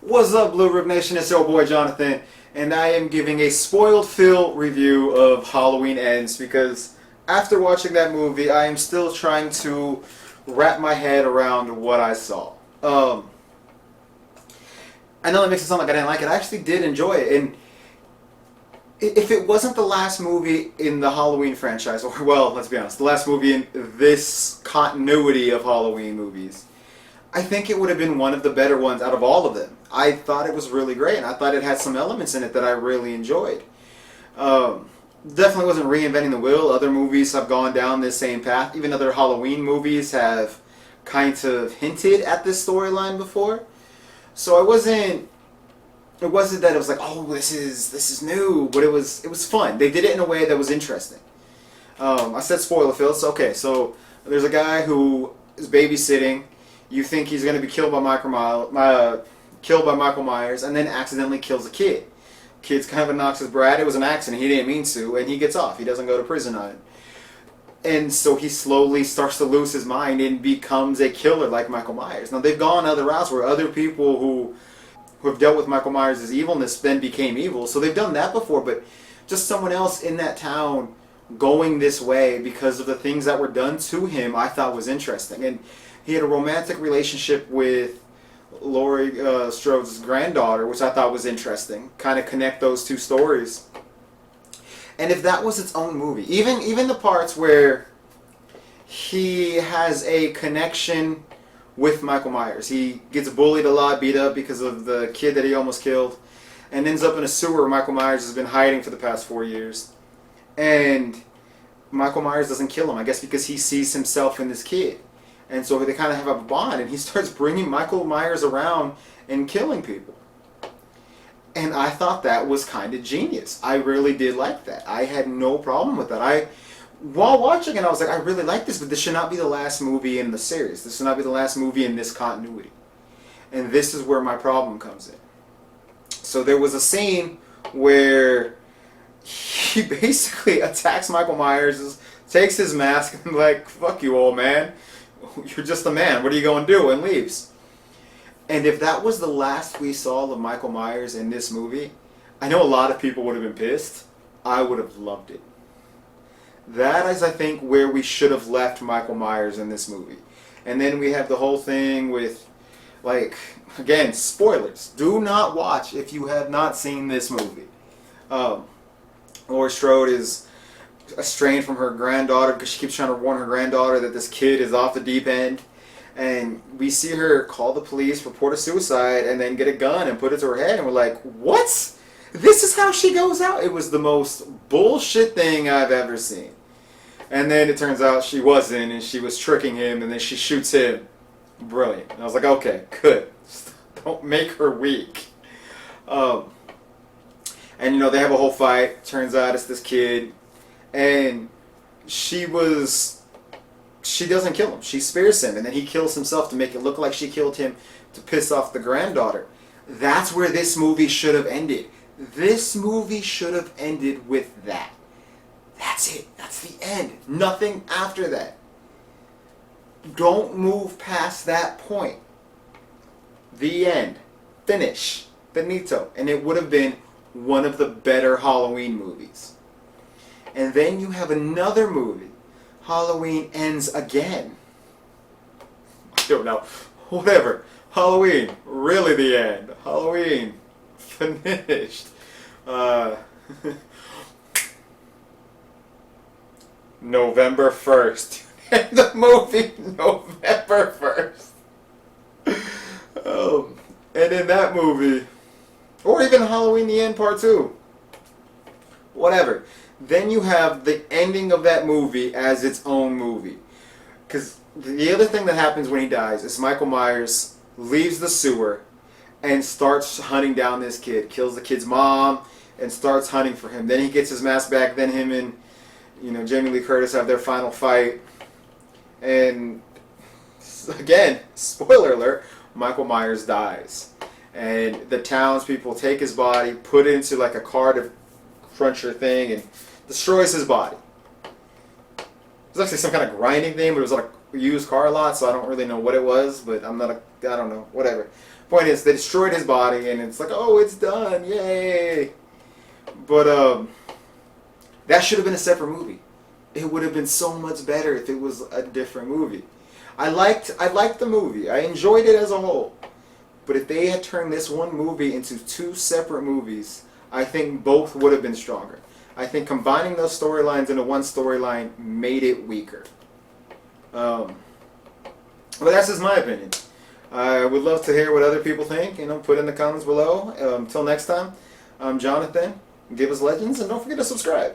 What's up, Blue Rib Nation? It's your boy Jonathan, and I am giving a spoiled Phil review of Halloween Ends because after watching that movie, I am still trying to wrap my head around what I saw. I know that makes it sound like I didn't like it. I actually did enjoy it, and if it wasn't the last movie in the Halloween franchise, or well, let's be honest, the last movie in this continuity of Halloween movies, I think it would have been one of the better ones out of all of them. I thought it was really great, and I thought it had some elements in it that I really enjoyed. Definitely wasn't reinventing the wheel. Other movies have gone down this same path. Even other Halloween movies have kind of hinted at this storyline before. So it wasn't that it was like, oh, this is new, but it was fun. They did it in a way that was interesting. I said spoiler, Phil. So okay, so there's a guy who is babysitting. You think he's going to be killed by Michael Myers, and then accidentally kills a kid. Kid's kind of a noxious brat. It was an accident. He didn't mean to, and he gets off. He doesn't go to prison on it. And so he slowly starts to lose his mind and becomes a killer like Michael Myers. Now, they've gone other routes where other people who have dealt with Michael Myers' evilness then became evil. So they've done that before, but just someone else in that town going this way because of the things that were done to him, I thought was interesting. And he had a romantic relationship with Laurie Strode's granddaughter, which I thought was interesting. Kind of connect those two stories. And if that was its own movie, even the parts where he has a connection with Michael Myers. He gets bullied a lot, beat up because of the kid that he almost killed, and ends up in a sewer where Michael Myers has been hiding for the past 4 years. And Michael Myers doesn't kill him, I guess because he sees himself in this kid. And so they kind of have a bond, and he starts bringing Michael Myers around and killing people. And I thought that was kind of genius. I really did like that. I had no problem with that. While watching it, I was like, I really like this, but this should not be the last movie in the series. This should not be the last movie in this continuity. And this is where my problem comes in. So there was a scene where he basically attacks Michael Myers, takes his mask, and like, fuck you, old man. You're just a man. What are you going to do? And leaves. And if that was the last we saw of Michael Myers in this movie, I know a lot of people would have been pissed. I would have loved it. That is, I think, where we should have left Michael Myers in this movie. And then we have the whole thing with, like, again, spoilers. Do not watch if you have not seen this movie. Laurie Strode is estranged from her granddaughter because she keeps trying to warn her granddaughter that this kid is off the deep end. And we see her call the police, report a suicide, and then get a gun and put it to her head. And we're like, what? This is how she goes out? It was the most bullshit thing I've ever seen. And then it turns out she wasn't, and she was tricking him, and then she shoots him. Brilliant. And I was like, okay, good. Don't make her weak. And, you know, they have a whole fight. Turns out it's this kid. And she doesn't kill him. She spares him, and then he kills himself to make it look like she killed him to piss off the granddaughter. That's where this movie should have ended. This movie should have ended with that. That's it. That's the end. Nothing after that. Don't move past that point. The end. Finish. Finito. And it would have been one of the better Halloween movies. And then you have another movie. Halloween Ends Again. I don't know. Whatever. Halloween. Really the end. Halloween. Finished. November 1st. The movie November 1st. And in that movie, or even Halloween the End Part 2. Whatever. Then you have the ending of that movie as its own movie. Because the other thing that happens when he dies is Michael Myers leaves the sewer and starts hunting down this kid. Kills the kid's mom and starts hunting for him. Then he gets his mask back. Then him and Jamie Lee Curtis have their final fight. And again, spoiler alert, Michael Myers dies. And the townspeople take his body, put it into like a cart cruncher thing, and destroys his body. There's actually some kind of grinding thing, but it was like a used car lot, so I don't really know what it was, but I don't know, whatever. Point is, they destroyed his body, and it's like, oh, it's done, yay! But that should have been a separate movie. It would have been so much better if it was a different movie. I liked the movie. I enjoyed it as a whole. But if they had turned this one movie into two separate movies, I think both would have been stronger. I think combining those storylines into one storyline made it weaker. But that's just my opinion. I would love to hear what other people think. Put in the comments below. Until next time, I'm Jonathan. Give us legends, and don't forget to subscribe.